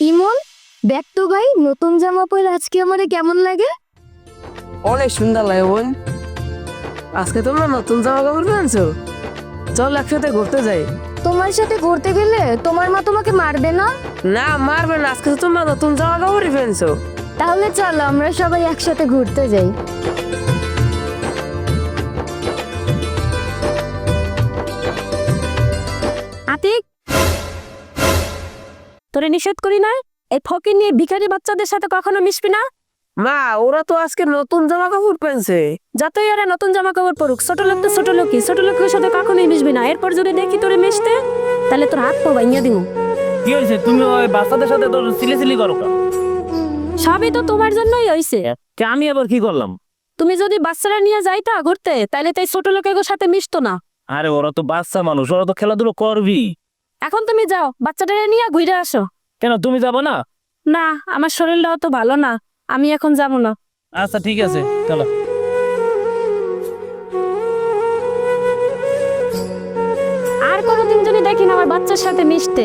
ইমন, দেখ তো ভাই, নতুন জামা পরে আজকে আমারে কেমন লাগে? অনেক সুন্দর লাগে বোন। আজকে তোমরা নতুন জামা কাপড় পরেছো? চল একসাথে ঘুরতে যাই। তোমার সাথে ঘুরতে গেলে তোমার মা তোমাকে মারবে না? না, মারবে না, আজকে তো তোমরা নতুন জামা কাপড়ই পেনছো। তাহলে চলো আমরা সবাই একসাথে ঘুরতে যাই। আতিক, তোরে নিষেধ করি না, এই ফকির নিয়ে ভিখারি বাচ্চাদের সাথে কখনো মিশবি না। মা, ওরা তো আজকে নতুন জামা কাপড় পেনছে। যতই ওরা নতুন জামা কাপড় পরুক, ছোট লোক তো ছোট লোকই, ছোট লোকের সাথে কখনোই মিশবি না। এরপর যদি দেখি তোরে মিশতে, তাহলে তোর হাত পা ভাঙিয়ে দিব। কি হয়েছে? তুমি ওই বাচ্চাদের সাথে তোর সিলি করো কা? সবই তো তোমার জন্যই হইছে। আমি আবার কি করলাম? তুমি যদি বাচ্চারা নিয়ে যাইতা ঘুরতে, তাহলে তাই ছোট লোকের সাথে মিশতো না। আরে ওরা তো বাচ্চা মানুষ, ওরা তো খেলাধুলো করবি। এখন তুমি যাও, বাচ্চাটারে নিয়ে ঘুরে আসো। কেন, তুমি যাবো না? না, আমার শরীরটাও তো ভালো না, আমি এখন যাবো না। আচ্ছা ঠিক আছে, চলো। আর কোনোদিন যদি দেখি না আমার বাচ্চার সাথে মিশতে,